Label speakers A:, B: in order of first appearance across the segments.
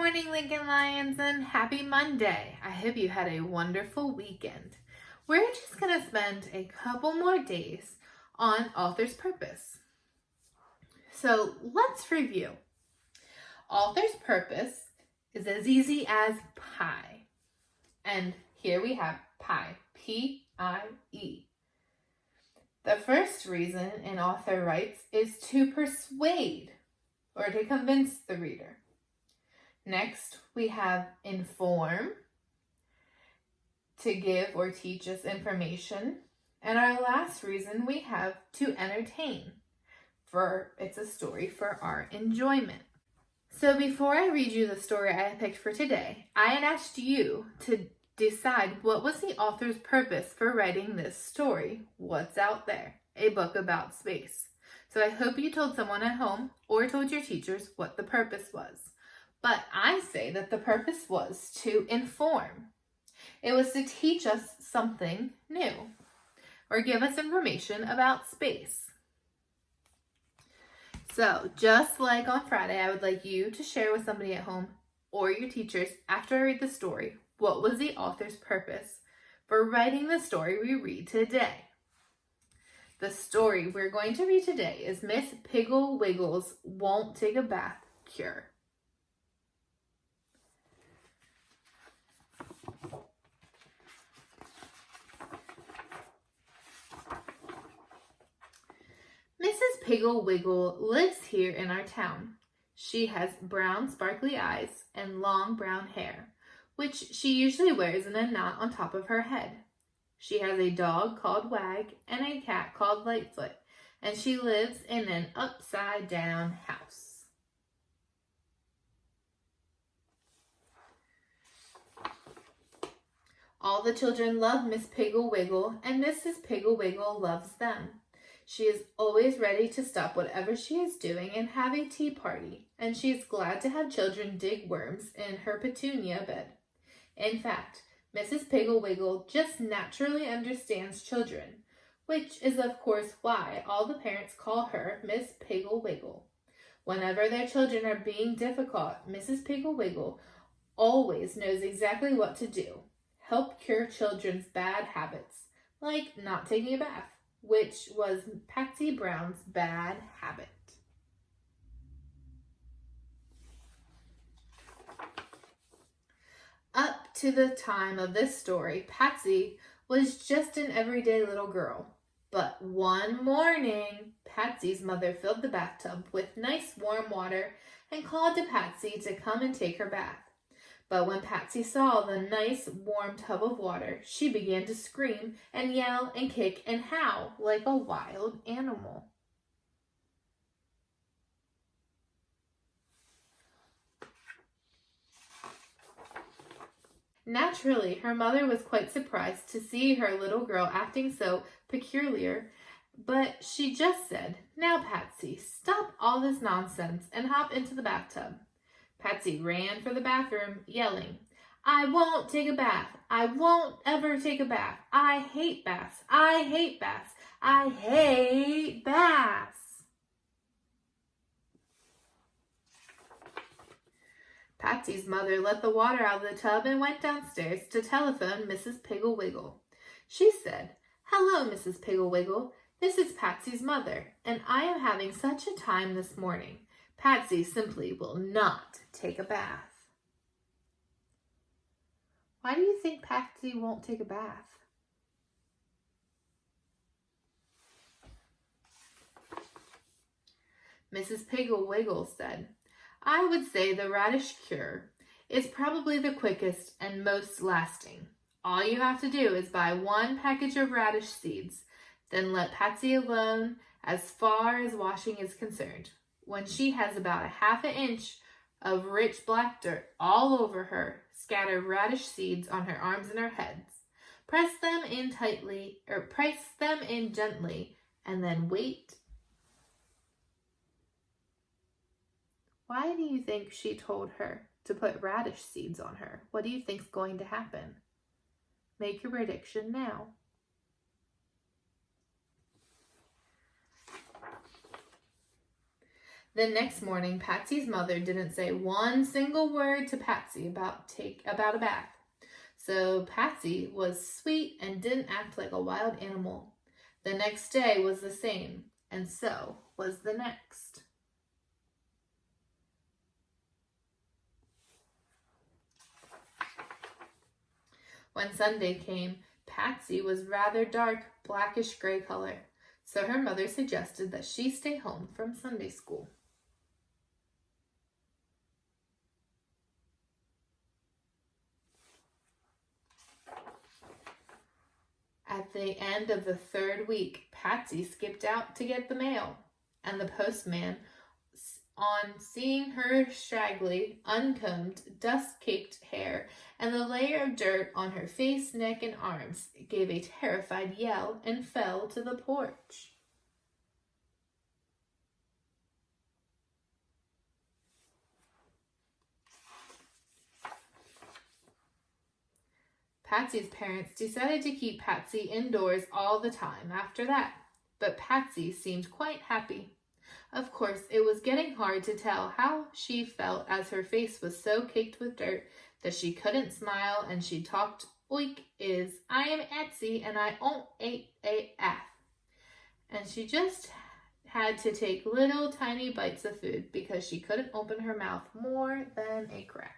A: morning, Lincoln Lions, and happy Monday. I hope you had a wonderful weekend. We're just going to spend a couple more days on author's purpose. So let's review. Author's purpose is as easy as pie. And here we have pie, P-I-E. The first reason an author writes is to persuade or to convince the reader. Next, we have inform, to give or teach us information. And our last reason we have to entertain, for it's a story for our enjoyment. So before I read you the story I picked for today, I had asked you to decide what was the author's purpose for writing this story. What's out there? A book about space. So I hope you told someone at home or told your teachers what the purpose was. But I say that the purpose was to inform. It was to teach us something new or give us information about space. So just like on Friday, I would like you to share with somebody at home or your teachers after I read the story, what was the author's purpose for writing the story we read today. The story we're going to read today is Miss Piggle Wiggle's Won't Take a Bath Cure. Mrs. Piggle Wiggle lives here in our town. She has brown sparkly eyes and long brown hair, which she usually wears in a knot on top of her head. She has a dog called Wag and a cat called Lightfoot, and she lives in an upside-down house. All the children love Miss Piggle Wiggle, and Mrs. Piggle Wiggle loves them. She is always ready to stop whatever she is doing and have a tea party, and she is glad to have children dig worms in her petunia bed. In fact, Mrs. Piggle Wiggle just naturally understands children, which is of course why all the parents call her Miss Piggle Wiggle. Whenever their children are being difficult, Mrs. Piggle Wiggle always knows exactly what to do. Help cure children's bad habits, like not taking a bath, which was Patsy Brown's bad habit. Up to the time of this story, Patsy was just an everyday little girl. But one morning, Patsy's mother filled the bathtub with nice warm water and called to Patsy to come and take her bath. But when Patsy saw the nice warm tub of water, she began to scream and yell and kick and howl like a wild animal. Naturally, her mother was quite surprised to see her little girl acting so peculiar, but she just said, "Now, Patsy, stop all this nonsense and hop into the bathtub." Patsy ran for the bathroom, yelling, "I won't take a bath. I won't ever take a bath. I hate baths. I hate baths. I hate baths." Patsy's mother let the water out of the tub and went downstairs to telephone Mrs. Piggle Wiggle. She said, "Hello, Mrs. Piggle Wiggle. This is Patsy's mother, and I am having such a time this morning. Patsy simply will not take a bath." Why do you think Patsy won't take a bath? Mrs. Piggle Wiggle said, "I would say the radish cure is probably the quickest and most lasting. All you have to do is buy one package of radish seeds, then let Patsy alone as far as washing is concerned. When she has about a half an inch of rich black dirt all over her, scatter radish seeds on her arms and her heads. Press them in gently, and then wait." Why do you think she told her to put radish seeds on her? What do you think's going to happen? Make your prediction now. The next morning, Patsy's mother didn't say one single word to Patsy about a bath. So Patsy was sweet and didn't act like a wild animal. The next day was the same, and so was the next. When Sunday came, Patsy was rather dark, blackish gray color, so her mother suggested that she stay home from Sunday school. At the end of the third week, Patsy skipped out to get the mail, and the postman, on seeing her straggly, uncombed, dust-caked hair and the layer of dirt on her face, neck, and arms, gave a terrified yell and fell to the porch. Patsy's parents decided to keep Patsy indoors all the time after that, but Patsy seemed quite happy. Of course, it was getting hard to tell how she felt as her face was so caked with dirt that she couldn't smile, and she talked oik is, I am Etsy and I own AF. And she just had to take little tiny bites of food because she couldn't open her mouth more than a crack.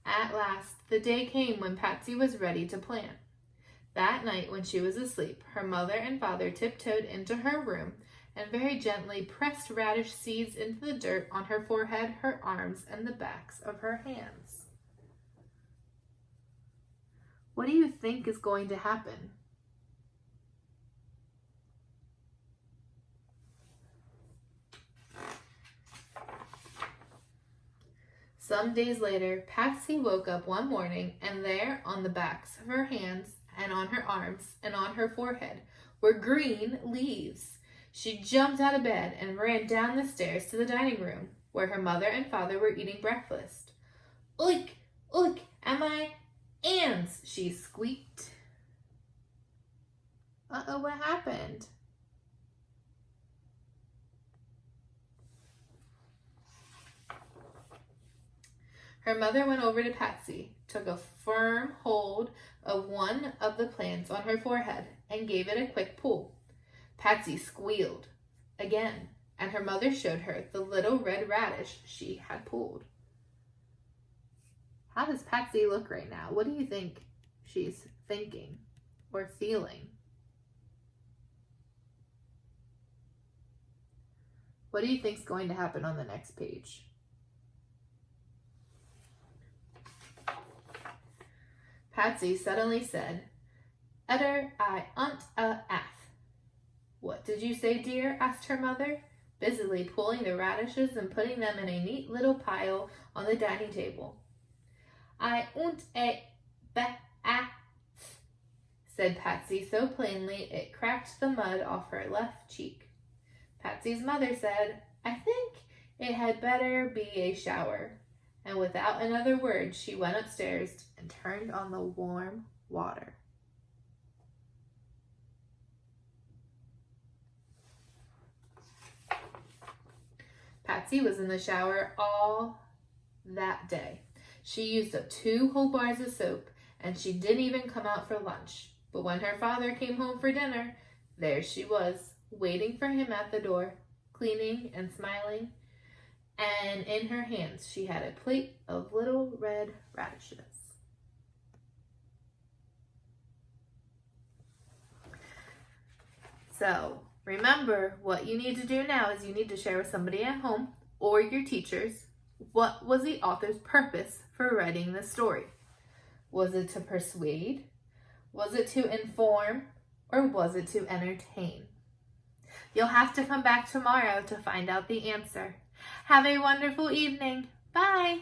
A: At last, the day came when Patsy was ready to plant. That night, when she was asleep, her mother and father tiptoed into her room and very gently pressed radish seeds into the dirt on her forehead, her arms, and the backs of her hands. What do you think is going to happen? Some days later, Patsy woke up one morning, and there on the backs of her hands and on her arms and on her forehead were green leaves. She jumped out of bed and ran down the stairs to the dining room, where her mother and father were eating breakfast. Oik, oik, am I ants? She squeaked. Uh-oh, what happened? Her mother went over to Patsy, took a firm hold of one of the plants on her forehead, and gave it a quick pull. Patsy squealed again, and her mother showed her the little red radish she had pulled. How does Patsy look right now? What do you think she's thinking or feeling? What do you think's going to happen on the next page? Patsy suddenly said, Edder, I unt a ath. What did you say, dear? Asked her mother, busily pulling the radishes and putting them in a neat little pile on the dining table. I unt a ba-ath, said Patsy so plainly it cracked the mud off her left cheek. Patsy's mother said, I think it had better be a shower. And without another word, she went upstairs and turned on the warm water. Patsy was in the shower all that day. She used up 2 whole bars of soap, and she didn't even come out for lunch. But when her father came home for dinner, there she was, waiting for him at the door, cleaning and smiling. And in her hands, she had a plate of little red radishes. So remember, what you need to do now is you need to share with somebody at home or your teachers what was the author's purpose for writing this story. Was it to persuade? Was it to inform? Or was it to entertain? You'll have to come back tomorrow to find out the answer. Have a wonderful evening. Bye.